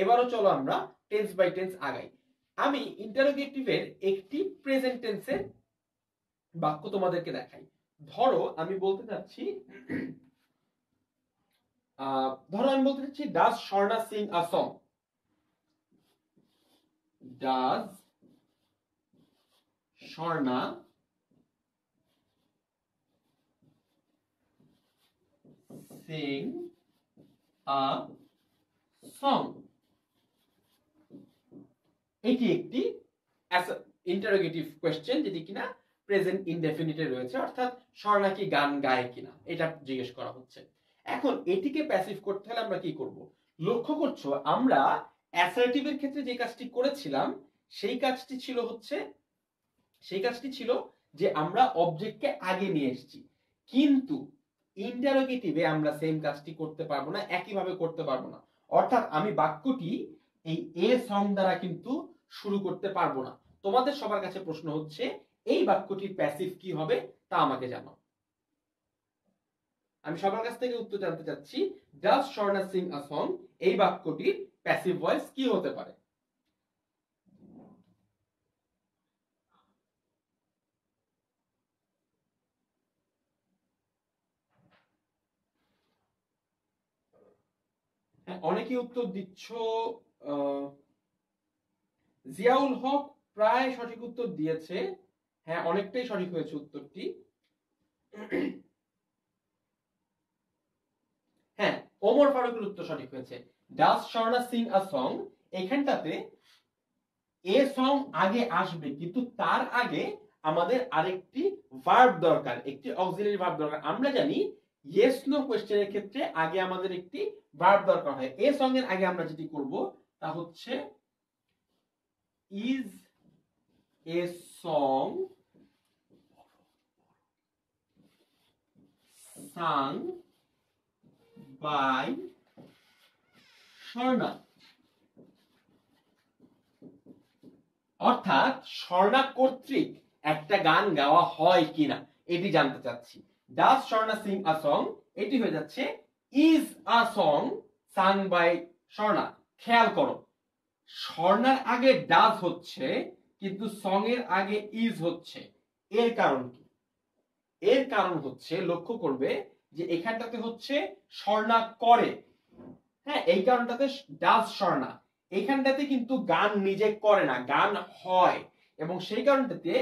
এবারও চলো আমরা টেন্স বাই টেন্স আগাই। আমি ইন্টারোগেটিভের একটি প্রেজেন্ট টেন্সের বাক্য তোমাদেরকে দেখাই। ধরো আমি বলতে চাচ্ছি, does Swarna sing a song. Does Swarna sing a song. এটি একটি ইন্টারোগেটিভ কোয়েশ্চেন, যেটি কিনা প্রেজেন্ট ইনডেফিনিটে রয়েছে, অর্থাৎ স্বর্ণা কি গান গায় কিনা এটা জিজ্ঞেস করা হচ্ছে। এখন এটিকে প্যাসিভ করতে হলে আমরা কি করব? লক্ষ্য করছো আমরা অ্যাসার্টিভের ক্ষেত্রে যে কাজটি করেছিলাম সেই কাজটি ছিল যে আমরা অবজেক্টকে আগে নিয়ে এসেছি, কিন্তু ইন্টারোগেটিভে আমরা সেম কাজটি করতে পারবো না, একইভাবে করতে পারবো না। অর্থাৎ আমি বাক্যটি এই এ সং দ্বারা কিন্তু শুরু করতে পারবো না। তোমাদের সবার কাছে প্রশ্ন হচ্ছে এই বাক্যটির প্যাসিভ কি হবে তা আমাকে জানাও। আমি সবার কাছ থেকে উত্তর জানতে চাচ্ছি, does Swarna sing a song এই বাক্যটির প্যাসিভ ভয়েস কি হতে পারে? অনেকেই উত্তর দিচ্ছ। জিয়াউল হক প্রায় সঠিক উত্তর দিয়েছে। হ্যাঁ, অনেকটাই সঠিক হয়েছে উত্তরটি। হ্যাঁ, ওমর ফারুকের উত্তর সঠিক হয়েছে। Does Swarna sing a song, এখানটাতে এ সং আগে আসবে, কিন্তু তার আগে আমাদের আরেকটি ভার্ব দরকার, একটি অক্সিলারি ভার্ব দরকার। আমরা জানি ইয়েস নো কোশ্চেনের ক্ষেত্রে আগে আমাদের একটি ভার্ব দরকার হয়। এ সং এর আগে আমরা যেটি করব তা হচ্ছে is a song sung by Swarna. অর্থাৎ স্বর্ণা কর্তৃক একটা গান গাওয়া হয় কিনা এটি জানতে চাচ্ছি। Does Swarna sing a song, এটি হয়ে যাচ্ছে is a song sung by Swarna. খেয়াল করো, স্বর্ণার আগে ডাজ হচ্ছে কিন্তু সং এর আগে ইজ হচ্ছে। এর কারণ কি? এর কারণ হচ্ছে, লক্ষ্য করবে যে এখানটাতে হচ্ছে স্বর্ণা করে, হ্যাঁ, এই কারণটাতে ডাজ স্বর্ণা, এখানটাতে কিন্তু গান নিজে করে না, গান হয়, এবং সেই কারণটাতে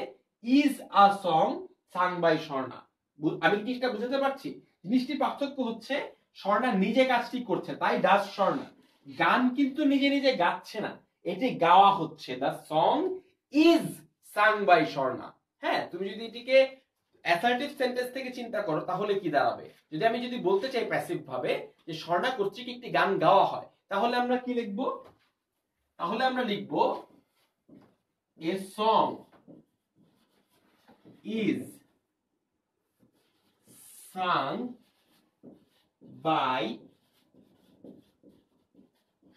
is a song sung by Swarna. আমি জিনিসটা বুঝতে পারছি? জিনিসটির পার্থক্য হচ্ছে স্বর্ণা নিজে কাজটি করছে, তাই ডাজ স্বর্ণা। গান কিন্তু নিজে নিজে গাচ্ছে না, এটি গাওয়া হচ্ছে। The song is sung by Swarna. হ্যাঁ, তুমি যদি এটিকে অ্যাসার্টিভ সেন্টেন্স থেকে চিন্তা করো তাহলে কি দাঁড়াবে? যদি বলতে চাই প্যাসিভ ভাবে যে স্বর্ণা কর্তৃক একটি গান গাওয়া হয়, তাহলে আমরা কি লিখব? তাহলে আমরা লিখব a song is sung by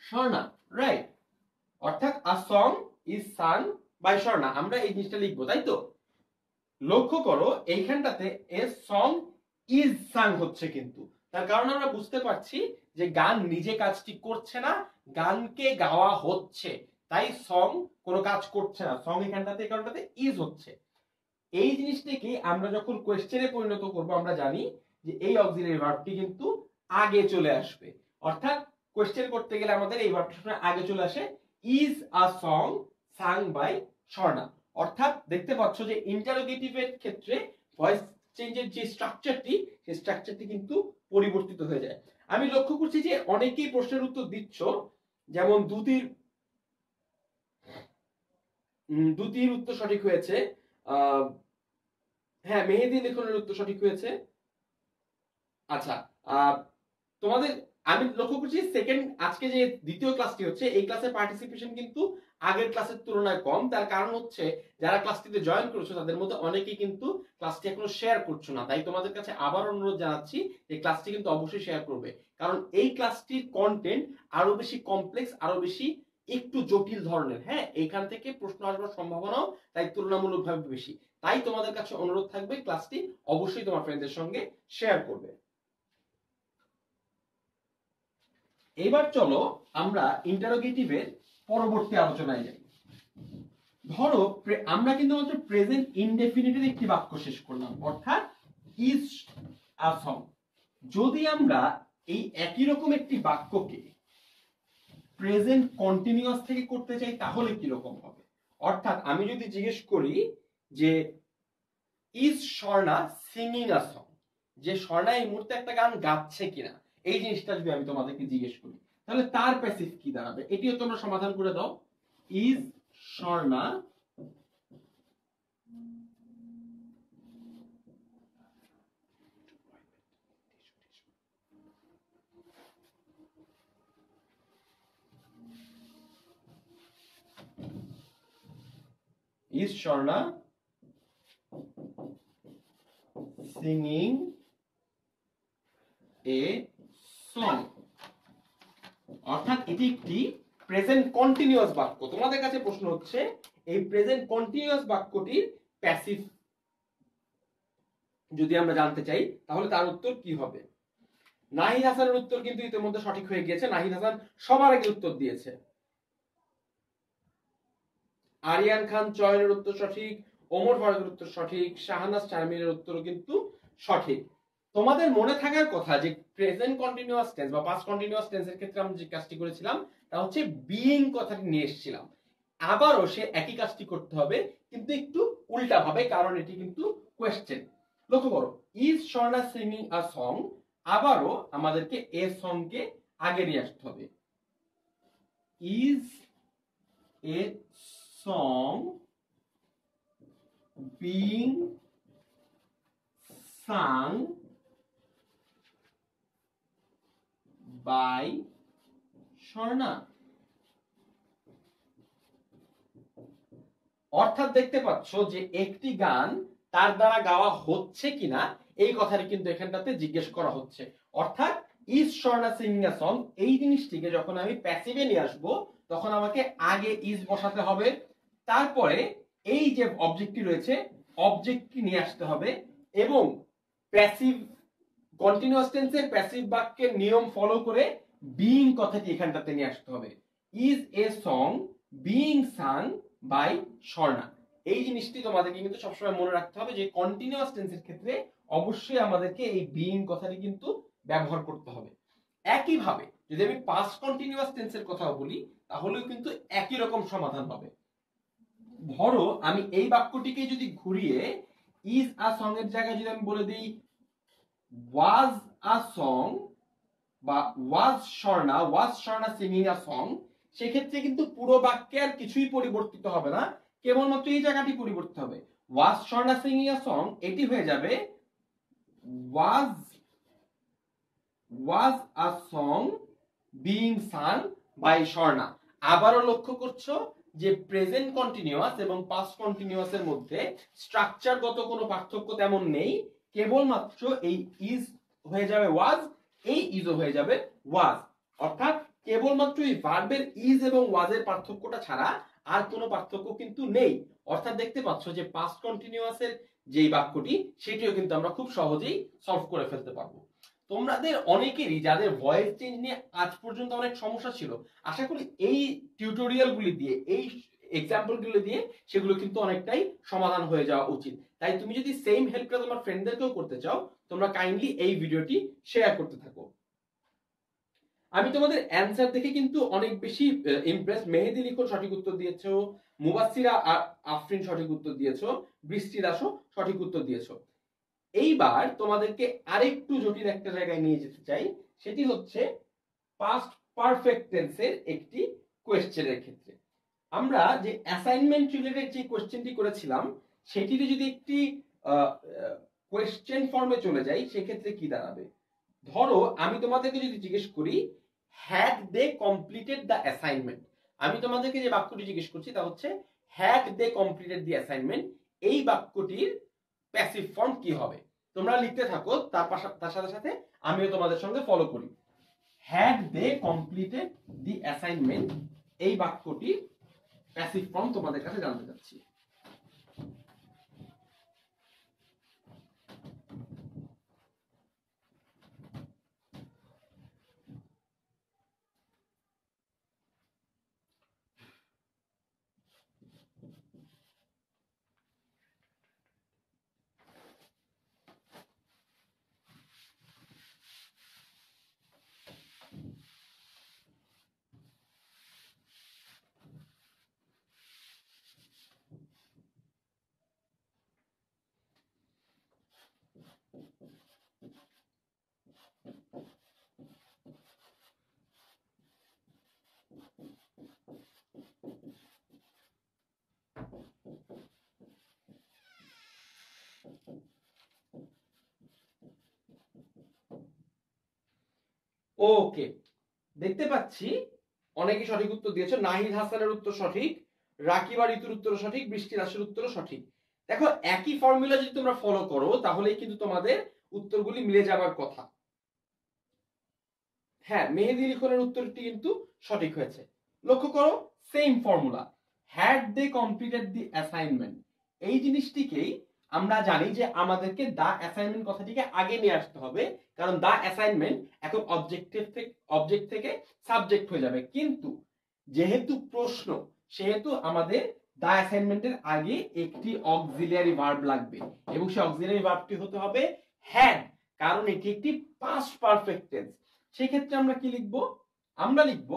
Swarna, right? অর্থাৎ a song is sung by Swarna, আমরা এই জিনিসটা লিখবো, তাই তো? লক্ষ্য করো এইখানটাতে এ সং ইজ সাং হচ্ছে, কিন্তু তার কারণ আমরা বুঝতে পারছি যে গান নিজে কাজটি করছে না, গানকে গাওয়া হচ্ছে, তাই সং কোনো কাজ করছে না, সং এখানটাতে এই কারণটাতে ইজ হচ্ছে। এই জিনিসটাকে আমরা যখন কোয়েশ্চেনে পরিণত করব, আমরা জানি যে এই অক্সিলারি ভার্বটি কিন্তু আগে চলে আসবে। অর্থাৎ কোয়েশ্চেন করতে গেলে আমাদের এই ভার্বটি আগে চলে আসে, is a song sung by Swarna. অর্থাৎ দেখতে পাচ্ছ যে ইন্টারোগেটিভের ক্ষেত্রে ভয়েস চেঞ্জের যে স্ট্রাকচারটি, সেই স্ট্রাকচারটি কিন্তু পরিবর্তিত হয়ে যায়। আমি লক্ষ্য করছি যে অনেকেই প্রশ্নের উত্তর দিচ্ছ, যেমন দুতির উত্তর সঠিক হয়েছে। হ্যাঁ, মেহেদি লিখনের উত্তর সঠিক হয়েছে। আচ্ছা, তোমাদের আমি লক্ষ্য করছি আজকে যে দ্বিতীয় ক্লাসটি হচ্ছে, এই ক্লাসের পার্টিসিপেশন কিন্তু আগের ক্লাসের তুলনায় কম। তার কারণ হচ্ছে যারা ক্লাসটিতে জয়েন করেছো তাদের মধ্যে অনেকেই কিন্তু ক্লাসটি এখনো শেয়ার করছো না। তাই তোমাদের কাছে আবার অনুরোধ জানাচ্ছি যে ক্লাসটি কিন্তু অবশ্যই শেয়ার করবে, কারণ এই ক্লাসটির কন্টেন্ট আরো বেশি কমপ্লেক্স, আরো বেশি একটু জটিল ধরনের। হ্যাঁ, এইখান থেকে প্রশ্ন আসবার সম্ভাবনাও তাই তুলনামূলকভাবে বেশি। তাই তোমাদের কাছে অনুরোধ থাকবে ক্লাসটি অবশ্যই তোমার ফ্রেন্ডদের সঙ্গে শেয়ার করবে। এবার চলো আমরা ইন্টারোগেটিভের পরবর্তী আলোচনায় যাই। ধরো আমরা কিন্তু মাত্র প্রেজেন্ট ইনডেফিনিটের একটি বাক্য শেষ করলাম, অর্থাৎ ইজ আ সং। যদি আমরা এই একই রকম একটি বাক্যকে প্রেজেন্ট কন্টিনিউয়াস থেকে করতে চাই তাহলে কি রকম হবে? অর্থাৎ আমি যদি জিজ্ঞেস করি যে is Swarna singing a song, যে স্বর্ণা এই মুহূর্তে একটা গান গাচ্ছে কিনা, এই জিনিসটা যদি আমি তোমাদেরকে জিজ্ঞেস করি তাহলে তার প্যাসিভ কি দাঁড়াবে? এটিও তোমরা সমাধান করে দাও। Is Swarna is Sharna singing a song? অর্থাৎ এটি একটি প্রেজেন্ট কন্টিনিউয়াস বাক্য। তোমাদের কাছে প্রশ্ন হচ্ছে এই প্রেজেন্ট কন্টিনিউয়াস বাক্যটির প্যাসিভ যদি আমরা জানতে চাই তাহলে তার উত্তর কি হবে? নাহিদ হাসানের উত্তর কিন্তু ইতিমধ্যে সঠিক হয়ে গিয়েছে। নাহিদ হাসান সবার আগে উত্তর দিয়েছে। আরিয়ান খান চয়নের উত্তর সঠিক, ওমর ফারুকের উত্তর সঠিক, শাহনাজ শারমিনের উত্তরও কিন্তু সঠিক। তোমাদের মনে থাকার কথা যে প্রেজেন্ট কন্টিনিউয়াস টেন্স বা পাস্ট কন্টিনিউয়াস টেন্সের ক্ষেত্রে আমরা যে কাজটি করেছিলাম তা হচ্ছে বিইং কথাটি নিয়ে এসেছিলাম। আবারও সে একই কাজটি করতে হবে কিন্তু একটু উল্টা ভাবে, কারণ এটি কিন্তু কোয়েশ্চেন। লক্ষ্য করো, is Swarna singing a song, আবারও আমাদেরকে এ সং কে আগে নিয়ে আসতে হবে। Is A song being sung by Sharna? অর্থাৎ দেখতে পাচ্ছ যে একটি গান তার দ্বারা গাওয়া হচ্ছে কিনা এই কথাটি কিন্তু এখানটাতে জিজ্ঞেস করা হচ্ছে। অর্থাৎ is Swarna singing a song, এই জিনিসটিকে যখন আমি প্যাসিভে নিয়ে আসবো তখন আমাকে আগে ইজ বসাতে হবে, তারপরে এই যে অবজেক্টটি রয়েছে অবজেক্টটি নিয়ে আসতে হবে এবং প্যাসিভ কন্টিনিউয়াস টেন্সের প্যাসিভ বাক্যের নিয়ম ফলো করে বিইং কথাটি এখানটাতে নিয়ে আসতে হবে। Is a song being sung by Swarna. এই জিনিসটি তোমাদেরকে কিন্তু সবসময় মনে রাখতে হবে যে কন্টিনিউয়াস টেন্সের ক্ষেত্রে অবশ্যই আমাদেরকে এই বিইং কথাটি কিন্তু ব্যবহার করতে হবে। একইভাবে যদি আমি পাস্ট কন্টিনিউয়াস টেন্সের কথা বলি তাহলেও কিন্তু একই রকম সমাধান হবে। ধরো আমি এই বাক্যটিকে যদি ঘুরিয়ে ইজ আ সং এর জায়গায় যদি আমি বলে দিই ওয়াজ আ সং বা ওয়াজ স্বর্ণা সিঙ্গিং আ সং, সেক্ষেত্রে কিন্তু পুরো বাক্যে আর কিছুই পরিবর্তিত হবে না, কেবলমাত্র এই জায়গাটি পরিবর্তিত হবে। Was Swarna singing a song এটি হয়ে যাবে was a song being sung by Swarna. আবারও লক্ষ্য করছো যে প্রেজেন্ট কন্টিনিউয়াস এবং পাস্ট কন্টিনিউয়াস এর মধ্যে স্ট্রাকচারগত কোনো পার্থক্য তেমন নেই, কেবলমাত্র এই ইজ হয়ে যাবে ওয়াজ, এই ইজও হয়ে যাবে ওয়াজ। অর্থাৎ কেবলমাত্র এই ভার্বের ইজ এবং ওয়াজের পার্থক্যটা ছাড়া আর কোনো পার্থক্য কিন্তু নেই। অর্থাৎ দেখতে পাচ্ছ যে পাস্ট কন্টিনিউয়াস এর যেই বাক্যটি সেটিও কিন্তু আমরা খুব সহজেই সলভ করে ফেলতে পারবো। তোমাদের অনেকেরই যাদের ভয়েস চেঞ্জ নিয়ে আজ পর্যন্ত অনেক সমস্যা ছিল, আশা করি এই টিউটোরিয়াল গুলি দিয়ে এই এক্সাম্পল গুলো দিয়ে সেগুলো কিন্তু অনেকটাই সমাধান হয়ে যাওয়া উচিত। তাই তুমি যদি সেম হেল্পটা তোমার ফ্রেন্ডদেরকেও করতে চাও তোমরা কাইন্ডলি এই ভিডিওটি শেয়ার করতে থাকো। আমি তোমাদের অ্যান্সার দেখে কিন্তু অনেক বেশি ইমপ্রেস। মেহেদি লিখন সঠিক উত্তর দিয়েছো, মুবাসসিরা আফরিন সঠিক উত্তর দিয়েছো, বৃষ্টি দাসও সঠিক উত্তর দিয়েছো। এইবার তোমাদেরকে আরেকটু জটিল একটা জায়গায় নিয়ে যেতে চাই, সেটি হচ্ছে পাস্ট পারফেক্ট টেন্সের একটি কোয়েশ্চেনের ক্ষেত্রে। আমরা যে অ্যাসাইনমেন্ট রিলেটেড যে কোয়েশ্চেনটি করেছিলাম সেটিতে যদি একটি কোয়েশ্চেন ফর্মে চলে যাই সেক্ষেত্রে কি দাঁড়াবে? ধরো আমি তোমাদেরকে যদি জিজ্ঞেস করি had they completed the assignment, আমি তোমাদেরকে যে বাক্যটি জিজ্ঞেস করছি তা হচ্ছে had they completed the assignment, এই বাক্যটির প্যাসিভ ফর্ম কি হবে? তোমরা লিখতে থাকো, তার সাথে সাথে আমিও তোমাদের সঙ্গে ফলো করি। Had they completed the assignment, এই বাক্যটি প্যাসিভ ফর্ম তোমাদের কাছে জানতে চাচ্ছি। ওকে, দেখতে পাচ্ছি অনেকে সঠিক উত্তর দিয়েছে। নাহিদ হাসানের উত্তর সঠিক, রাকিব আর ঋতুর উত্তর সঠিক, বৃষ্টি রাশের উত্তর সঠিক। দেখো একই ফর্মুলা যদি তোমরা ফলো করো তাহলেই কিন্তু তোমাদের উত্তরগুলি মিলে যাবার কথা। হ্যাঁ, মেহেদি লিখনের উত্তরটি কিন্তু সঠিক হয়েছে। লক্ষ্য করো, same formula, had they completed the assignment, এই জিনিসটিকেই আমরা জানি যে আমাদেরকে দা অ্যাসাইনমেন্ট কথাটিকে আগে নিয়ে আসতে হবে, কারণ দা অ্যাসাইনমেন্ট এখন অবজেক্ট থেকে সাবজেক্ট হয়ে যাবে। কিন্তু যেহেতু প্রশ্ন, সেহেতু আমাদের দা অ্যাসাইনমেন্টের আগে একটি অক্সিলিয়ারি ভার্ব লাগবে, এবং সেই অক্সিলিয়ারি ভার্বটি হতে হবে হ্যাড, কারণ এটি একটি পাস্ট পারফেক্ট টেন্স। সেক্ষেত্রে আমরা কি লিখব? আমরা লিখব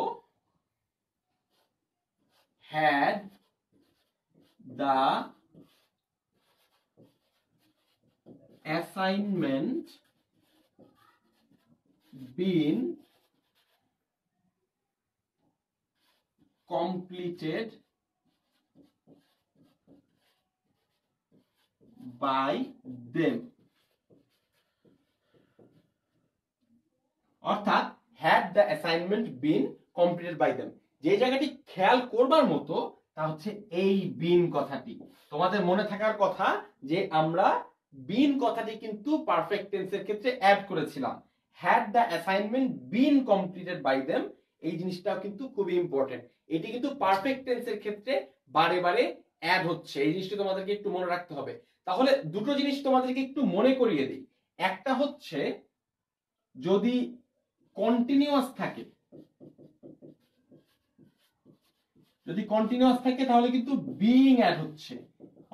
had the assignment been completed by them, অর্থাৎ had the assignment been completed by them। যে জায়গাটি খেয়াল করবার মতো তা হচ্ছে এই বিন কথাটি। তোমাদের মনে থাকার কথা যে আমরা বিন কথাটি কিন্তু পারফেক্ট টেন্সের ক্ষেত্রে অ্যাড করেছিলাম। had the assignment been completed by them, এই জিনিসটাও কিন্তু খুবই ইম্পর্টেন্ট। এটি কিন্তু পারফেক্ট টেন্সের ক্ষেত্রে বারে বারে অ্যাড হচ্ছে, এই জিনিসটা তোমাদেরকে একটু মনে রাখতে হবে। তাহলে দুটো জিনিস তোমাদেরকে একটু মনে করিয়ে দিই। একটা হচ্ছে যদি কন্টিনিউয়াস থাকে, যদি কন্টিনিউয়াস থাকে তাহলে কিন্তু বিইং অ্যাড হচ্ছে,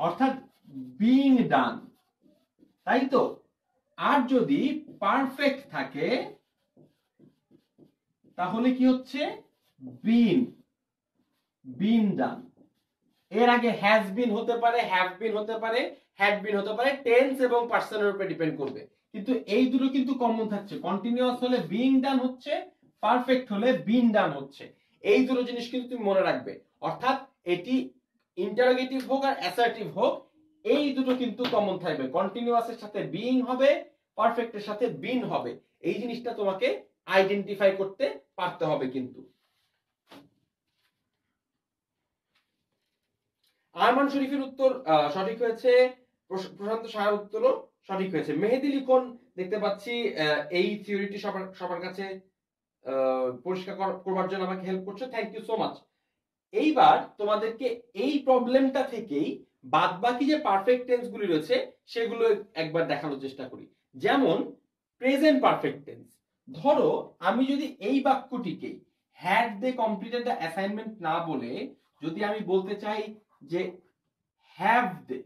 অর্থাৎ বিইং ডান, তাই তো? আর যদি পারফেক্ট থাকে তাহলে কি হচ্ছে? বিন ডান। এর আগে হ্যাজ বিন হতে পারে, হ্যাভ বিন হতে পারে, হ্যাড বিন হতে পারে, টেন্স এবং পার্সনের উপরে ডিপেন্ড করবে। কিন্তু এই দুটো কিন্তু কমন থাকছে, কন্টিনিউয়াস হলে বিইং ডান হচ্ছে, পারফেক্ট হলে বিন ডান হচ্ছে। এই দুটো জিনিস কিন্তু তুমি মনে রাখবে। অর্থাৎ এটি ইন্টারোগেটিভ হোক আর অ্যাসার্টিভ হোক, এই দুটো কিন্তু কমন থাকবে, কন্টিনিউয়াসের সাথে বিইং হবে, পারফেক্টের সাথে বিন হবে। এই জিনিসটা তোমাকে আইডেন্টিফাই করতে পারতে হবে। কিন্তু আরমান শরীফের উত্তর সঠিক হয়েছে, প্রশান্ত সাহার উত্তরও সঠিক হয়েছে। মেহেদি লিখন দেখতে পাচ্ছি এই থিওরিটি সবার কাছে পরিষ্কার করবার জন্য আমাকে হেল্প করছে, থ্যাংক ইউ সো মাচ। এইবার তোমাদেরকে এই প্রবলেমটা থেকেই বাদবাকি যে পারফেক্ট টেন্স গুলি রয়েছে সেগুলো একবার দেখানোর চেষ্টা করি। যেমন প্রেজেন্ট পারফেক্ট টেন্স, ধরো আমি যদি এই বাক্যটিকে had they completed the assignment না বলে যদি আমি বলতে চাই যে হ্যাভ দে,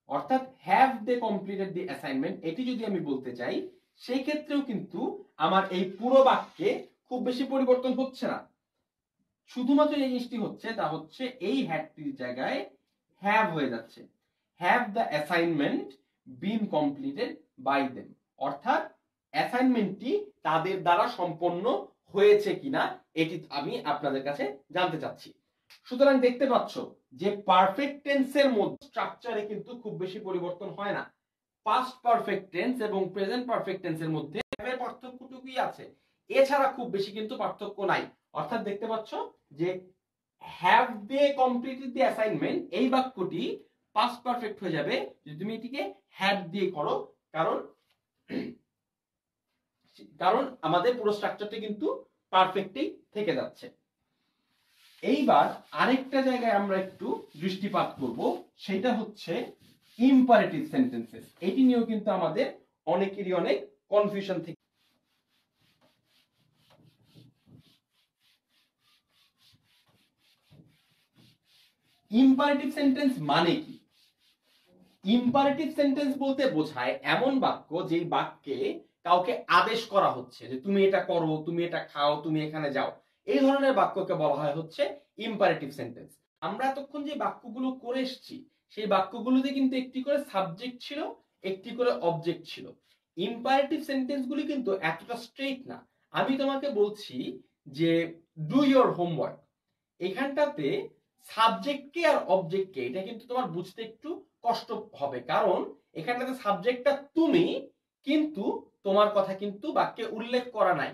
অর্থাৎ have they completed the assignment, এটি যদি আমি বলতে চাই, সেই ক্ষেত্রেও কিন্তু আমার এই পুরো বাক্যে খুব বেশি পরিবর্তন হচ্ছে না। শুধুমাত্র যে জিনিসটি হচ্ছে তা হচ্ছে এই হ্যাডটির জায়গায় হ্যাভ হয়ে যাচ্ছে, have the assignment been completed by them, অর্থাৎ অ্যাসাইনমেন্টটি তাদের দ্বারা সম্পন্ন হয়েছে কিনা এটি আমি আপনাদের কাছে জানতে চাচ্ছি। সুতরাং দেখতে পাচ্ছ যে পারফেক্ট টেন্সের মধ্যে স্ট্রাকচারে কিন্তু খুব বেশি পরিবর্তন হয় না। পাস্ট পারফেক্ট টেন্স এবং প্রেজেন্ট পারফেক্ট টেন্সের মধ্যে পার্থক্যটুকুই আছে, এছাড়া খুব বেশি কিন্তু পার্থক্য নাই। অর্থাৎ দেখতে পাচ্ছ যে have they completed the assignment, এই বাক্যটি পাস্ট পারফেক্ট হয়ে যাবে যদি তুমি এটিকে হ্যাভ দিয়ে করো, কারণ আমাদের পুরো স্ট্রাকচারটি কিন্তু পারফেক্টই থেকে যাচ্ছে। এইবার আরেকটা জায়গায় আমরা একটু দৃষ্টিপাত করব, সেটা হচ্ছে ইম্পারেটিভ সেন্টেন্সেস। এটি নিয়েও কিন্তু আমাদের অনেকেরই অনেক কনফিউশন থেকে। ইম্পারেটিভ সেন্টেন্স মানে কি? ইম্পারেটিভ সেন্টেন্স বলতে বোঝায় এমন বাক্য যেই বাক্যে কাউকে আদেশ করা হচ্ছে যে তুমি এটা করো, তুমি এটা খাও, তুমি এখানে যাও, এই ধরনের বাক্যকে বলা হয় হচ্ছে ইম্পারেটিভ সেন্টেন্স। আমরা এতক্ষণ যে বাক্যগুলো করে এসেছি সেই বাক্যগুলোতে কিন্তু একটি করে সাবজেক্ট ছিল, একটি করে অবজেক্ট ছিল। ইম্পারেটিভ সেন্টেন্স গুলি কিন্তু এতটা স্ট্রেট না। আমি তোমাকে বলছি যে ডু ইয়োর হোমওয়ার্ক, এখানটাতে সাবজেক্টকে আর অবজেক্টকে এটা কিন্তু তোমার বুঝতে একটু কষ্ট হবে, কারণ এখানটাতে সাবজেক্টটা তুমি, কিন্তু তোমার কথা কিন্তু বাক্যে উল্লেখ করা নাই,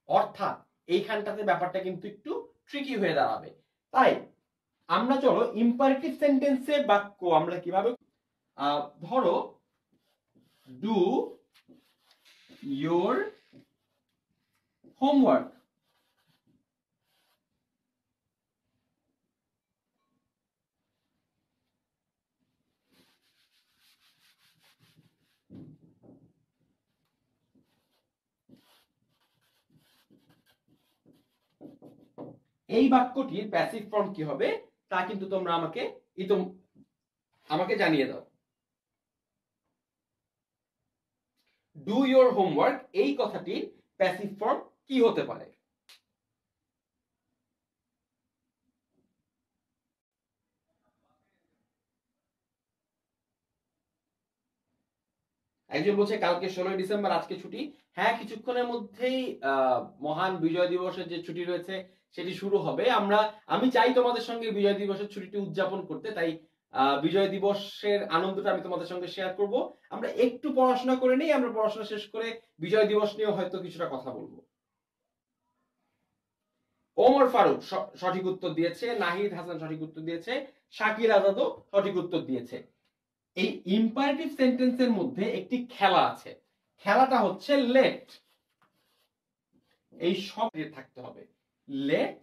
অর্থাৎ এইখানটাতে ব্যাপারটা কিন্তু একটু ট্রিকি হয়ে দাঁড়াবে। তাই আমরা চলো ইম্পারেটিভ সেন্টেন্সে বাক্য আমরা কিভাবে, ধরো ডু ইয়োর হোমওয়ার্ক। এই বাক্যটির প্যাসিভ ফর্ম কি হবে তা কিন্তু তোমরা আমাকে জানিয়ে দাও। ডু ইয়োর হোমওয়ার্ক এই কথাটির প্যাসিভ ফর্ম কি হতে পারে? একজন বলছে কালকে 16ই ডিসেম্বর, আজকে ছুটি। হ্যাঁ, কিছুক্ষণের মধ্যেই মহান বিজয় দিবসের যে ছুটি রয়েছে সেটি শুরু হবে। আমি চাই তোমাদের সঙ্গে বিজয় দিবসের ছুটিটি উদযাপন করতে, তাই বিজয় দিবসের আনন্দটা আমি তোমাদের সঙ্গে শেয়ার করব। আমরা একটু পড়াশোনা করে নিই, আমরা পড়াশোনা শেষ করে বিজয় দিবস নিয়েও হয়তো কিছুটা কথা বলবো। ওমর ফারুক সঠিক উত্তর দিয়েছে, নাহিদ হাসান সঠিক উত্তর দিয়েছে, শাকির আজাদও সঠিক উত্তর দিয়েছে। এই ইম্পারেটিভ সেন্টেন্সের মধ্যে একটি খেলা আছে, খেলাটা হচ্ছে লেট। এই সব থাকতে হবে, let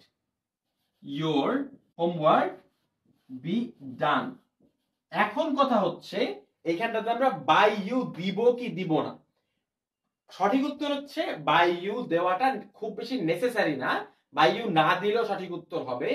your homework be done. এখন কথা হচ্ছে এইখানটাতে আমরা বাই ইউ দিব কি দিব না। সঠিক উত্তর হচ্ছে বাই ইউ দেওয়াটা খুব বেশি নেসেসারি না, বাই ইউ না দিলেও সঠিক উত্তর হবে,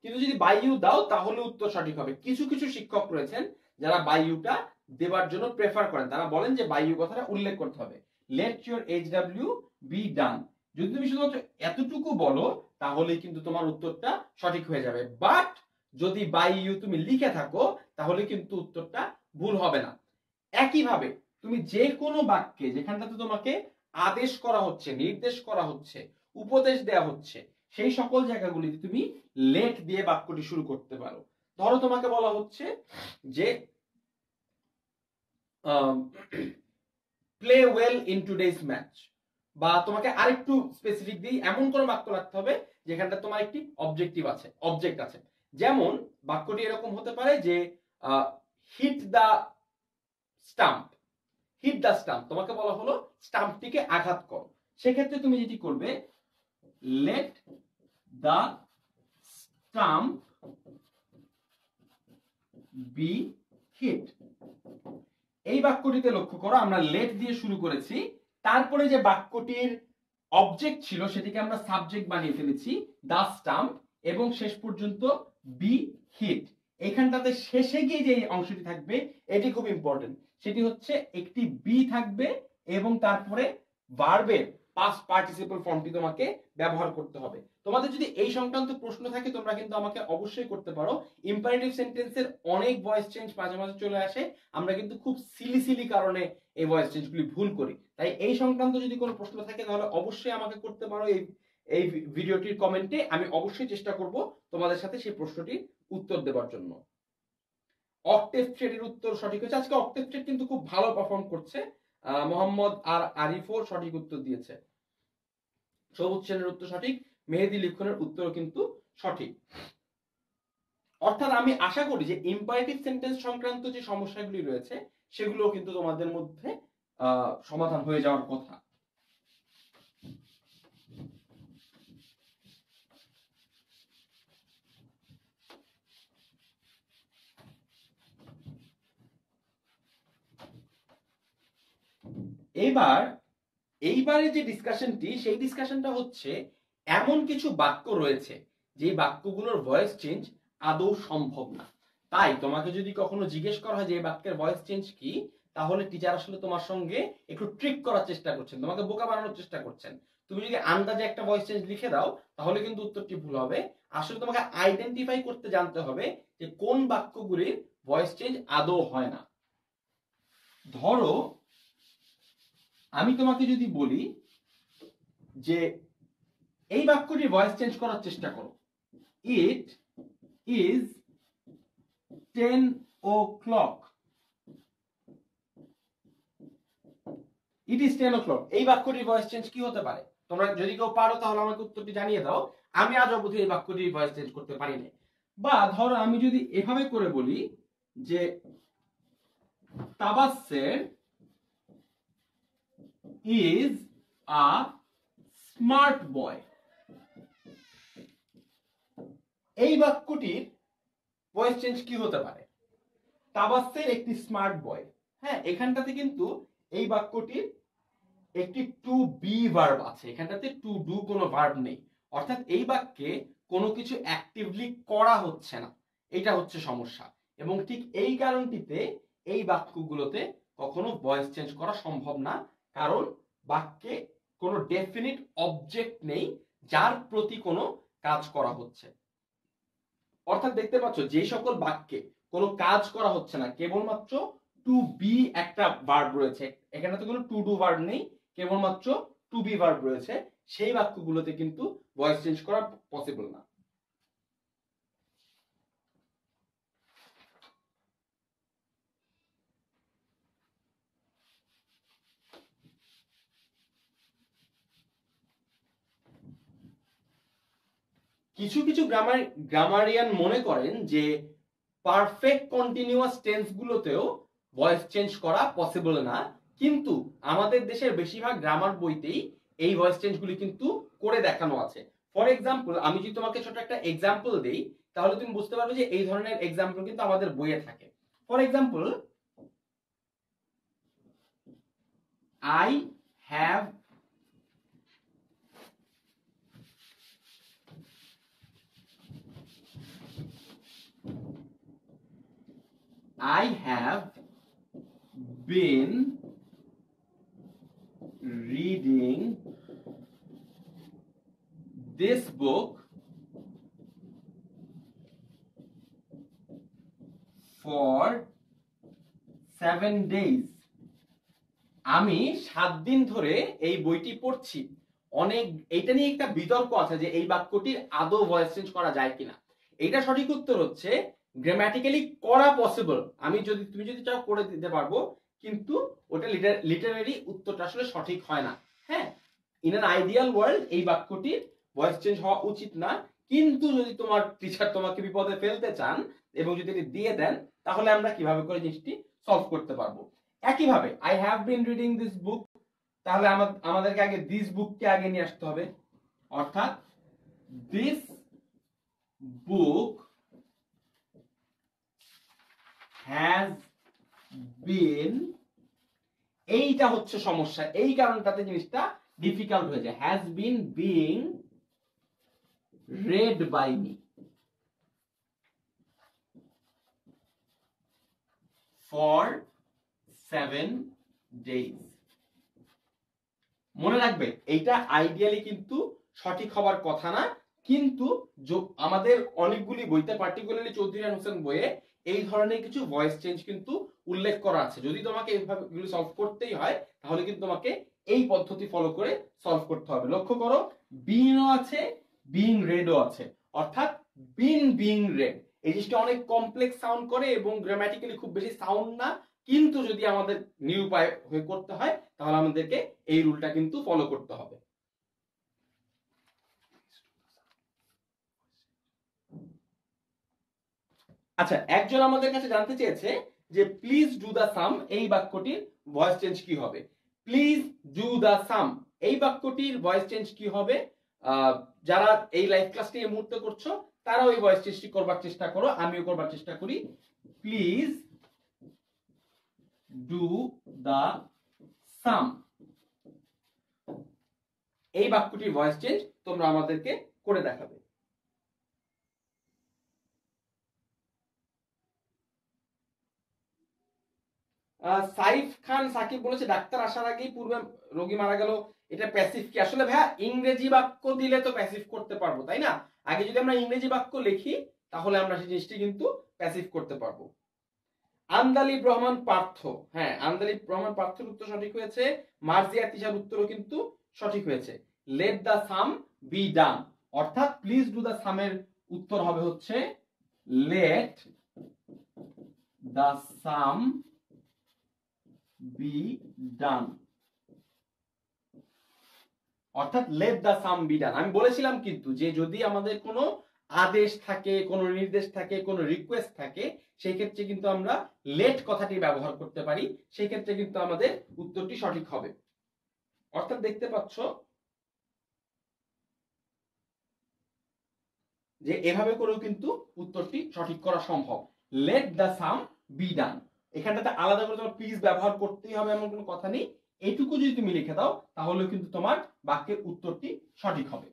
কিন্তু যদি বাই ইউ দাও তাহলে উত্তর সঠিক হবে। কিছু কিছু শিক্ষক রয়েছেন যারা বাই ইউটা দেবার জন্য প্রেফার করেন, তারা বলেন যে বাই ইউ কথাটা উল্লেখ করতে হবে, let your HW be done. যদি তুমি শুধুমাত্র এতটুকু বলো তাহলে কিন্তু তোমার উত্তরটা সঠিক হয়ে যাবে, বাট যদি বাই ইউ তুমি লিখে থাকো তাহলে কিন্তু উত্তরটা ভুল হবে না। একইভাবে তুমি যে কোনো বাক্যে যেখানটাতে তোমাকে আদেশ করা হচ্ছে, নির্দেশ করা হচ্ছে, উপদেশ দেওয়া হচ্ছে, সেই সকল জায়গাগুলিতে তুমি লেট দিয়ে বাক্যটি শুরু করতে পারো। ধরো তোমাকে বলা হচ্ছে যে play well in today's match, বা তোমাকে আরেকটু স্পেসিফিক দিই, এমন কোন বাক্য রাখতে হবে যেখানটা তোমার একটি অবজেক্ট আছে। যেমন বাক্যটি এরকম হতে পারে যে হিট দ্য স্টাম্প, তোমাকে বলা হলো স্টাম্পটিকে আঘাত করো। সেক্ষেত্রে তুমি যেটি করবে, let the stump be hit. এই বাক্যটিতে লক্ষ্য করো আমরা লেট দিয়ে শুরু করেছি, তারপরে যে বাক্যটির অবজেক্ট ছিল সেটিকে আমরা সাবজেক্ট বানিয়ে ফেলেছি দ্য স্টাম্প, এবং শেষ পর্যন্ত বি হিট। এখানটাতে শেষে গিয়ে যে অংশটি থাকবে এটি খুব ইম্পর্টেন্ট, সেটি হচ্ছে একটি বি থাকবে এবং তারপরে ভার্বের পাস্ট পার্টিসিপল ফর্মটি তোমাকে ব্যবহার করতে হবে। তোমাদের যদি এই সংক্রান্ত প্রশ্ন থাকে তোমরা কিন্তু আমাকে অবশ্যই করতে পারো। ইম্পারেটিভ সেন্টেন্সের অনেক ভয়েস চেঞ্জ মাঝে মাঝে চলে আসে, আমরা কিন্তু খুব সিলি কারণে এই ভয়েস চেঞ্জগুলি ভুল করি। তাই এই সংক্রান্ত যদি কোনো প্রশ্ন থাকে তাহলে অবশ্যই আমাকে করতে পারো এই ভিডিওটির কমেন্টে, আমি অবশ্যই চেষ্টা করব তোমাদের সাথে সেই প্রশ্নটির উত্তর দেওয়ার জন্য। অক্টেভ থ্রেডের উত্তর সঠিক হয়েছে। আজকে অক্টেভ থ্রেড কিন্তু খুব ভালো পারফর্ম করছে, মোহাম্মদ আর আরিফও সঠিক উত্তর দিয়েছে। সবুজ সেনের উত্তর সঠিক, মেহেদি লিখনের উত্তরও কিন্তু সঠিক। অর্থাৎ আমি আশা করি যে ইম্পারেটিভ সেন্টেন্স সংক্রান্ত যে সমস্যাগুলি রয়েছে সেগুলো কিন্তু তোমাদের মধ্যে সমাধান হয়ে যাওয়ার কথা। এইবারে যে ডিসকাশনটি, সেই ডিসকাশনটা হচ্ছে এমন কিছু বাক্য রয়েছে যে বাক্যগুলোর ভয়েস চেঞ্জ আদৌ সম্ভব না। তাই তোমাকে যদি কখনো জিজ্ঞেস করা হয় যে এই বাক্যের ভয়েস চেঞ্জ কি, তাহলে টিচার আসলে তোমার সঙ্গে একটু ট্রিক করার চেষ্টা করছেন, তোমাকে বোকা বানানোর চেষ্টা করছেন। তুমি যদি আন্দাজে একটা ভয়েস চেঞ্জ লিখে দাও তাহলে কিন্তু উত্তরটি ভুল হবে। আসলে তোমাকে আইডেন্টিফাই করতে জানতে হবে যে কোন বাক্যগুলির ভয়েস চেঞ্জ আদৌ হয় না। ধরো আমি তোমাকে যদি বলি যে এই বাক্যটির ভয়েস চেঞ্জ করার চেষ্টা করো, it is 10 o'clock, it is 10 o'clock এই বাক্যটির ভয়েস চেঞ্জ কি হতে পারে? তোমরা যদি কেউ পারো তাহলে আমাকে উত্তরটি জানিয়ে দাও। আমি আজ অবধি এই বাক্যটির ভয়েস চেঞ্জ করতে পারি না। বা ধরো আমি যদি এভাবে করে বলি যে তাবাসসের ইজ আ স্মার্ট বয়, এই বাক্যটির ভয়েস চেঞ্জ কি হতে পারে? তাবাসসের একটি স্মার্ট বয়। হ্যাঁ, এখানটাতে কিন্তু এই বাক্যটির একটি টু বি ভার্ব আছে, এখানটাতে টু ডু কোনো ভার্ব নেই, অর্থাৎ এই বাক্যে কোনো কিছু অ্যাক্টিভলি করা হচ্ছে না, এটা হচ্ছে সমস্যা। এবং ঠিক এই কারণটিতে এই বাক্যগুলোতে কখনো ভয়েস চেঞ্জ করা সম্ভব না, কারণ বাক্যে কোনো ডেফিনিট অবজেক্ট নেই যার প্রতি কোনো কাজ করা হচ্ছে। অর্থাৎ দেখতে পাচ্ছ যে সকল বাক্যে কোনো কাজ করা হচ্ছে না, কেবলমাত্র টু বি একটা ভার্ব রয়েছে, এখানে তো কোনো টু ডু ভার্ব নেই, কেবলমাত্র টু বি ভার্ব রয়েছে, সেই বাক্যগুলোতে কিন্তু ভয়েস চেঞ্জ করা পসিবল না। কিছু কিছু গ্রামারিয়ান মনে করেন যে পারফেক্ট কন্টিনিউয়াস টেন্স গুলোতেও ভয়েস চেঞ্জ করা পসিবল না, কিন্তু আমাদের দেশের বেশিরভাগ গ্রামার বইতেই এই ভয়েস চেঞ্জ গুলি কিন্তু করে দেখানো আছে। ফর এক্সাম্পল, আমি যদি তোমাকে ছোট একটা এক্সাম্পল দেই তাহলে তুমি বুঝতে পারবে যে এই ধরনের এক্সাম্পল কিন্তু আমাদের বইয়ে থাকে। For example, I have I have been reading this book for 7 days. আমি 7 দিন ধরে এই বইটি পড়ছি। অনেক এটা নিয়ে একটা বিতর্ক আছে যে এই বাক্যটির আদৌ ভয়েস চেঞ্জ করা যায় কিনা। এটা সঠিক উত্তর হচ্ছে গ্রামাটিক্যালি করা পসিবল, তুমি যদি চাও করে দিতে পারবো, কিন্তু ওটা লিটারারি উত্তরটা আসলে সঠিক হয় না। হ্যাঁ, ইন অ্যান আইডিয়াল ওয়ার্ল্ড এই বাক্যটির ভয়েস চেঞ্জ হওয়া উচিত না, কিন্তু যদি তোমার টিচার তোমাকে বিপদে ফেলতে চান এবং যদি এটি দিয়ে দেন তাহলে আমরা কিভাবে করে জিনিসটি সলভ করতে পারবো। একইভাবে I have been reading this book, তাহলে আমাদেরকে আগে দিস বুককে আগে নিয়ে আসতে হবে, অর্থাৎ দিস বুক হ্যাজ বিন, এইটা হচ্ছে সমস্যা, এই কারণটাতে জিনিসটা ডিফিকাল্ট হয়ে যায়। Has been being read by me for 7 days. মনে রাখবে এইটা আইডিয়ালি কিন্তু সঠিক হবার কথা না, কিন্তু আমাদের অনেকগুলি বইতে, পার্টিকুলারলি চৌধুরী হোসেন বইয়ে এই ধরনের কিছু ভয়েস চেঞ্জ কিন্তু উল্লেখ করা আছে। যদি তোমাকে এইভাবে এগুলো সলভ করতেই হয় তাহলে কিন্তু তোমাকে এই পদ্ধতি ফলো করে সলভ করতে হবে। লক্ষ্য করো, বিনও আছে, বিং রেডও আছে, অর্থাৎ বিং রেড এই জিনিসটা অনেক কমপ্লেক্স সাউন্ড করে এবং গ্রামাটিক্যালি খুব বেশি সাউন্ড না, কিন্তু যদি আমাদের নিরুপায় হয়ে করতে হয় তাহলে আমাদেরকে এই রুলটা কিন্তু ফলো করতে হবে। আচ্ছা, একজন আমাদের কাছে জানতে চেয়েছে যে প্লিজ ডু দা সাম এই বাক্যটির ভয়েস চেঞ্জ কি হবে। প্লিজ ডু দা সাম এই বাক্যটির ভয়েস চেঞ্জ কি হবে? যারা এই লাইভ ক্লাসটি এই মুহূর্তে করছো তারা ওই ভয়েস চেঞ্জটি করবার চেষ্টা করো, আমিও করবার চেষ্টা করি। প্লিজ ডু দা সাম, এই বাক্যটির ভয়েস চেঞ্জ তোমরা আমাদেরকে করে দেখাবে। সাইফ খান সাকিব বলেছে ডাক্তার আসার আগেই পূর্বে রোগী মারা গেল, এটা প্যাসিভ কি? আসলে ভাইয়া ইংরেজি বাক্য দিলে তো প্যাসিভ করতে পারবো, তাই না? আগে যদি আমরা ইংরেজি বাক্য লিখি তাহলে আমরা সেই জিনিসটি কিন্তু প্যাসিভ করতে পারবো। আন্দালিব রহমান পার্থ, হ্যাঁ আন্দালিব রহমান পার্থের উত্তর সঠিক হয়েছে। মার্জিয়া তিশার উত্তরও কিন্তু সঠিক হয়েছে। Late the some be done, অর্থাৎ প্লিজ ডু দা সামের উত্তর হবে হচ্ছে late the some be done. অর্থাৎ let the sum be done. আমি বলেছিলাম কিন্তু যে যদি আমাদের কোনো আদেশ থাকে, কোনো নির্দেশ থাকে, কোনো রিকোয়েস্ট থাকে, সেই ক্ষেত্রে কিন্তু আমরা লেট কথাটি ব্যবহার করতে পারি, সেই ক্ষেত্রে কিন্তু আমাদের উত্তরটি সঠিক হবে। অর্থাৎ দেখতে পাচ্ছ যে এভাবে করেও কিন্তু উত্তরটি সঠিক করা সম্ভব। লেট দ্য সাম বি ডান, এখানটাতে আলাদা করে তোমার প্লিজ ব্যবহার করতেই হবে এমন কোনো কথা নেই। এইটুকু যদি তুমি লিখে দাও তাহলে কিন্তু তোমার বাক্যের উত্তরটি সঠিক হবে।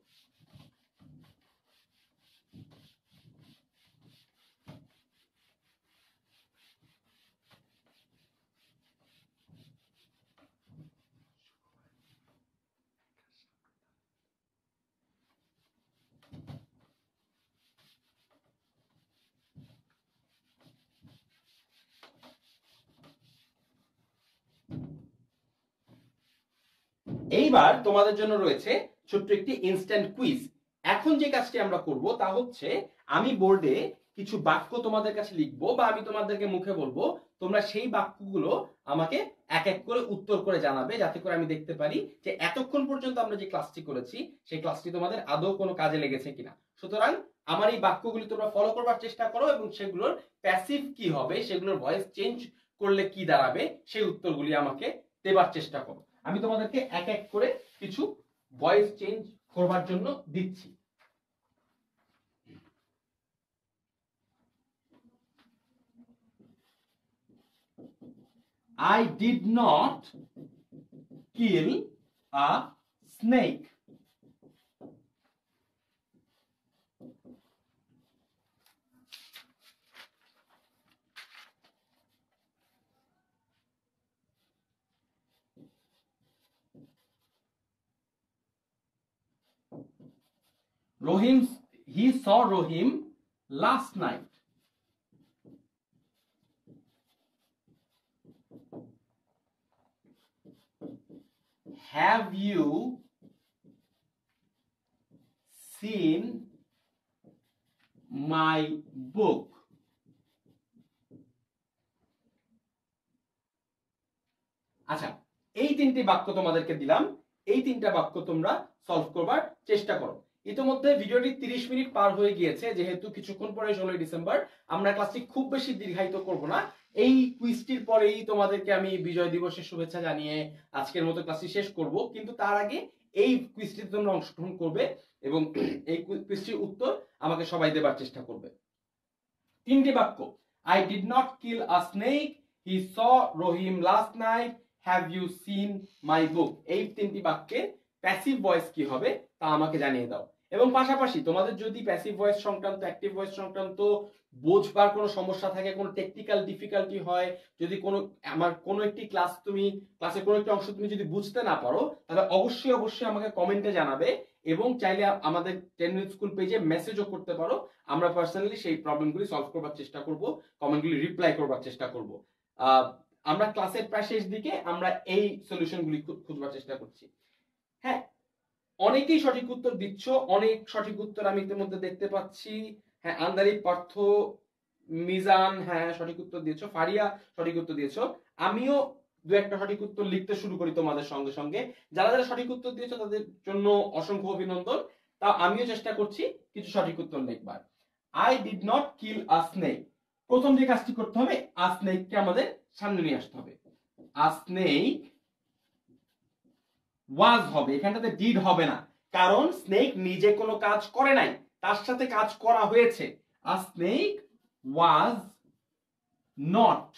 এইবার তোমাদের জন্য রয়েছে ছোট্ট একটি ইনস্ট্যান্ট কুইজ। এখন যে কাজটি আমরা করব তা হচ্ছে আমি বোর্ডে কিছু বাক্য তোমাদের কাছে লিখবো বা আমি তোমাদেরকে মুখে বলবো, তোমরা সেই বাক্যগুলো আমাকে এক এক করে উত্তর করে জানাবে, যাতে করে আমি দেখতে পারি যে এতক্ষণ পর্যন্ত আমরা যে ক্লাসটি করেছি সেই ক্লাসটি তোমাদের আদৌ কোনো কাজে লেগেছে কিনা। সুতরাং আমার এই বাক্যগুলি তোমরা ফলো করবার চেষ্টা করো এবং সেগুলোর প্যাসিভ কি হবে, সেগুলোর ভয়েস চেঞ্জ করলে কি দাঁড়াবে, সেই উত্তরগুলি আমাকে দেবার চেষ্টা করো। আমি তোমাদেরকে এক এক করে কিছু ভয়েস চেঞ্জ করবার জন্য দিচ্ছি। I did not kill a snake. He saw Rohim last night. Have you seen my book? আচ্ছা, এই তিনটি বাক্য তোমাদেরকে দিলাম, এই তিনটা বাক্য তোমরা সলভ করবার চেষ্টা করো। ইতিমধ্যে ভিডিওটি 30 মিনিট পার হয়ে গিয়েছে, যেহেতু কিছুক্ষণ পরে 16 ডিসেম্বর, আমরা ক্লাসটি খুব বেশি দীর্ঘায়িত করব না। এই কুইজটির পরেই তোমাদেরকে আমি বিজয় দিবসের শুভেচ্ছা জানিয়ে আজকের মতো ক্লাসটি শেষ করব, কিন্তু তার আগে এই কুইজটিতে তোমরা অংশগ্রহণ করবে এবং এই কুইজটির উত্তর আমাকে সবাই দেবার চেষ্টা করবে। তিনটি বাক্য, I did not kill a snake, he saw Rohim last night, have you seen my book, এই তিনটি বাক্যে প্যাসিভ ভয়েস কি হবে তা আমাকে জানিয়ে দাও। এবং পাশাপাশি তোমাদের যদি প্যাসিভ ভয়েস সংক্রান্ত, অ্যাক্টিভ ভয়েস সংক্রান্ত বোঝবার কোনো সমস্যা থাকে, কোনো টেকনিক্যাল ডিফিকাল্টি হয়, যদি আমার কোনো একটি ক্লাসের কোনো একটি অংশ তুমি যদি বুঝতে না পারো, তাহলে অবশ্যই অবশ্যই আমাকে কমেন্টে জানাবে এবং চাইলে আমাদের 10 মিনিট স্কুল পেজে মেসেজও করতে পারো। আমরা পার্সোনালি সেই প্রবলেমগুলি সলভ করবার চেষ্টা করব, কমেন্টগুলি রিপ্লাই করবার চেষ্টা করব। আমরা ক্লাসের প্রায় শেষ দিকে আমরা এই সলিউশনগুলি খুঁজবার চেষ্টা করছি। হ্যাঁ, অনেকেই সঠিক উত্তর দিচ্ছ, অনেক সঠিক উত্তর আমি ইতিমধ্যে দেখতে পাচ্ছি। হ্যাঁ, আন্দারি, পার্থ, মিজান, হ্যাঁ সঠিক উত্তর দিয়েছো, ফারিয়া সঠিক উত্তর দিয়েছো। আমিও দু একটা সঠিক উত্তর লিখতে শুরু করি তোমাদের সঙ্গে সঙ্গে। যারা যারা সঠিক উত্তর দিয়েছো তাদের জন্য অসংখ্য অভিনন্দন। তা আমিও চেষ্টা করছি কিছু সঠিক উত্তর লিখবার। I did not kill a snake, প্রথম যে কাজটি করতে হবে, a snake কে আমাদের সামনে নিয়ে আসতে হবে। a snake was হবে, এখানটাতে ডিড হবে না, কারণ স্নেক নিজে কোনো কাজ করে নাই, তার সাথে কাজ করা হয়েছে। a snake was not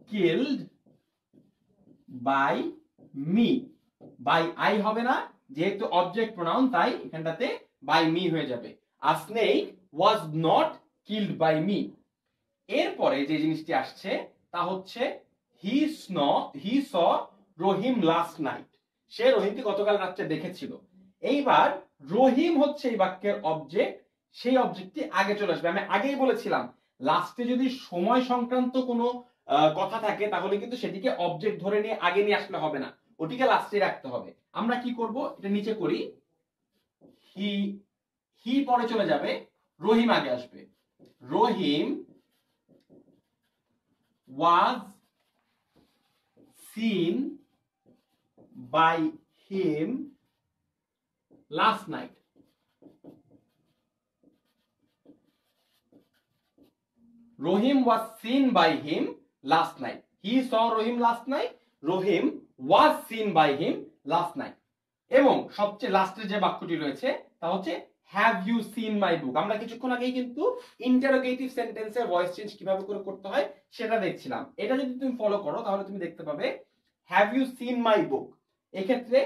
killed by me, by I হবে না, যেহেতু অবজেক্ট প্রোনাউন তাই এখানটাতে by me হয়ে যাবে। a snake was not killed by me। এরপরে যে জিনিসটি আসছে তা হচ্ছে he saw Rohim last night, সে রহিমকে গতকাল রাত্রে দেখেছিল। এইবার রহিম হচ্ছে এই বাক্যের অবজেক্ট, সেই অবজেক্টটি আগে চলে আসবে। আমি আগেই বলেছিলাম লাস্টে যদি সময় সংক্রান্ত কোনো কথা থাকে তাহলে কিন্তু সেটিকে অবজেক্ট ধরে নিয়ে আগে নিয়ে আসলে হবে না, ওটিকে লাস্টে রাখতে হবে। আমরা কি করব, এটা নিচে করি, হি পরে চলে যাবে, রহিম আগে আসবে। রহিম was seen by him last night. Rohim was seen by him last night. He saw Rohim last night. Rohim was seen by him last night. এবং সবচেয়ে লাস্টের যে বাক্যটি রয়েছে তা হচ্ছে হ্যাভ ইউ সিন মাই বুক। আমরা কিছুক্ষণ আগেই কিন্তু ইন্টারোগেটিভ সেন্টেন্সের ভয়েস চেঞ্জ কিভাবে করে করতে হয় সেটা দেখছিলাম। এটা যদি তুমি ফলো করো তাহলে তুমি দেখতে পাবে হ্যাভ ইউ সিন মাই বুক, এক্ষেত্রে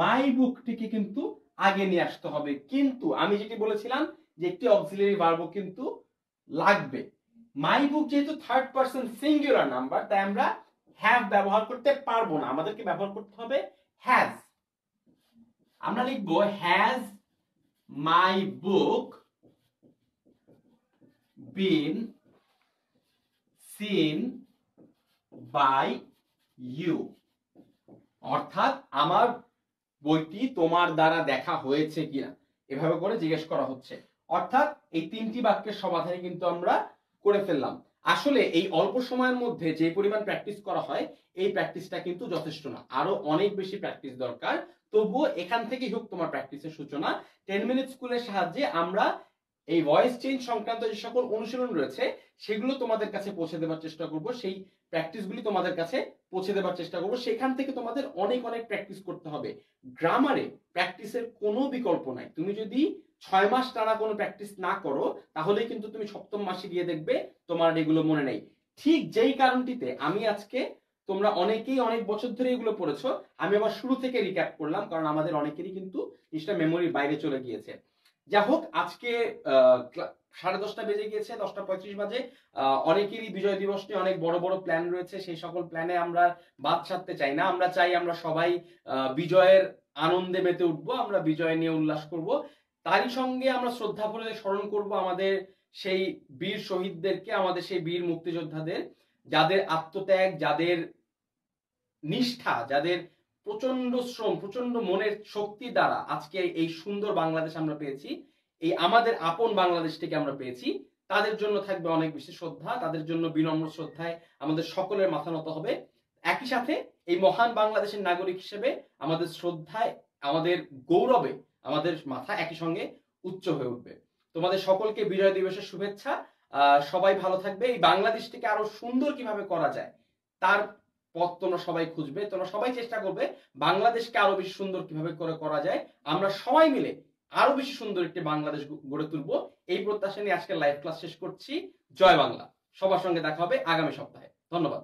মাই বুকটিকে কিন্তু আগে নিয়ে আসতে হবে। কিন্তু আমি যেটি বলেছিলাম যে একটি অক্সিলারি ভার্বও কিন্তু লাগবে। মাই বুক যেহেতু থার্ড পারসন সিঙ্গুলার নাম্বার, তাই আমরা হ্যাভ ব্যবহার করতে পারবো না, আমাদেরকে ব্যবহার করতে হবে হ্যাজ। আমরা লিখবো has my book been seen by you, অর্থাৎ আমার বইটি তোমার দ্বারা দেখা হয়েছে কিনা এভাবে করে জিজ্ঞেস করা হচ্ছে। অর্থাৎ এই তিনটি বাক্যের সমাধানে কিন্তু আমরা করে ফেললাম। আসলে এই অল্প সময়ের মধ্যে যে পরিমাণ প্র্যাকটিস করা হয় এই প্র্যাকটিসটা কিন্তু যথেষ্ট না, আরো অনেক বেশি প্র্যাকটিস দরকার। তবুও এখান থেকেই হোক তোমার প্র্যাকটিসের সূচনা। 10 মিনিট স্কুলের সাহায্যে আমরা এই ভয়েস চেঞ্জ সংক্রান্ত যে সকল অনুশীলন রয়েছে সেগুলো তোমাদের কাছে পৌঁছে দেওয়ার চেষ্টা করব, সেই প্র্যাকটিসগুলি তোমাদের কাছে পৌঁছে দেওয়ার চেষ্টা করব। সেখান থেকে তোমাদের অনেক অনেক প্র্যাকটিস করতে হবে। গ্রামারে প্র্যাকটিসের কোনো বিকল্প নাই। তুমি যদি 6 মাস টানা কোনো প্র্যাকটিস না করো তাহলে কিন্তু তুমি সপ্তম মাসে গিয়ে দেখবে তোমার এগুলো মনে নেই। ঠিক যেই কারণটিতে আমি আজকে, তোমরা অনেকেই অনেক বছর ধরে এগুলো পড়েছো, আমি আবার শুরু থেকে রিক্যাপ করলাম, কারণ আমাদের অনেকেরই কিন্তু জিনিসটা মেমোরির বাইরে চলে গিয়েছে। যা হোক, আজকে 10:30 বেজে গিয়েছে, 10:35 বাজে। অনেকেরই বিজয় দিবস নিয়ে অনেক বড় বড় প্ল্যান রয়েছে, সেই সকল প্ল্যানে আমরা বাদ সাধতে চাই না। আমরা চাই আমরা সবাই বিজয়ের আনন্দে মেতে উঠবো, আমরা বিজয় নিয়ে উল্লাস করব। তারই সঙ্গে আমরা শ্রদ্ধা ভরে স্মরণ করব আমাদের সেই বীর শহীদদেরকে, আমাদের সেই বীর মুক্তিযোদ্ধাদের, যাদের আত্মত্যাগ, যাদের নিষ্ঠা, যাদের প্রচন্ড শ্রম, প্রচন্ড মনের শক্তি দ্বারা আজকে এই সুন্দর বাংলাদেশ আমরা পেয়েছি, এই আমাদের আপন বাংলাদেশটিকে আমরা পেয়েছি। তাদের জন্য থাকবে অনেক বেশি শ্রদ্ধা, তাদের জন্য বিনম্র শ্রদ্ধায় আমাদের সকলের মাথা নত হবে। একই সাথে এই মহান বাংলাদেশের নাগরিক হিসেবে আমাদের শ্রদ্ধায়, আমাদের গৌরবে আমাদের মাথা একই সঙ্গে উচ্চ হয়ে উঠবে। তোমাদের সকলকে বিজয় দিবসের শুভেচ্ছা। সবাই ভালো থাকবে। এই বাংলাদেশটিকে আরো সুন্দর কিভাবে করা যায় তার পথ তোমরা সবাই খুঁজবে, তোমরা সবাই চেষ্টা করবে বাংলাদেশকে আরো বেশি সুন্দর কিভাবে করে করা যায়। আমরা সবাই মিলে আরো বেশি সুন্দর একটি বাংলাদেশ গড়ে তুলবো, এই প্রত্যাশা নিয়ে আজকে লাইভ ক্লাস শেষ করছি। জয় বাংলা। সবার সঙ্গে দেখা হবে আগামী সপ্তাহে। ধন্যবাদ।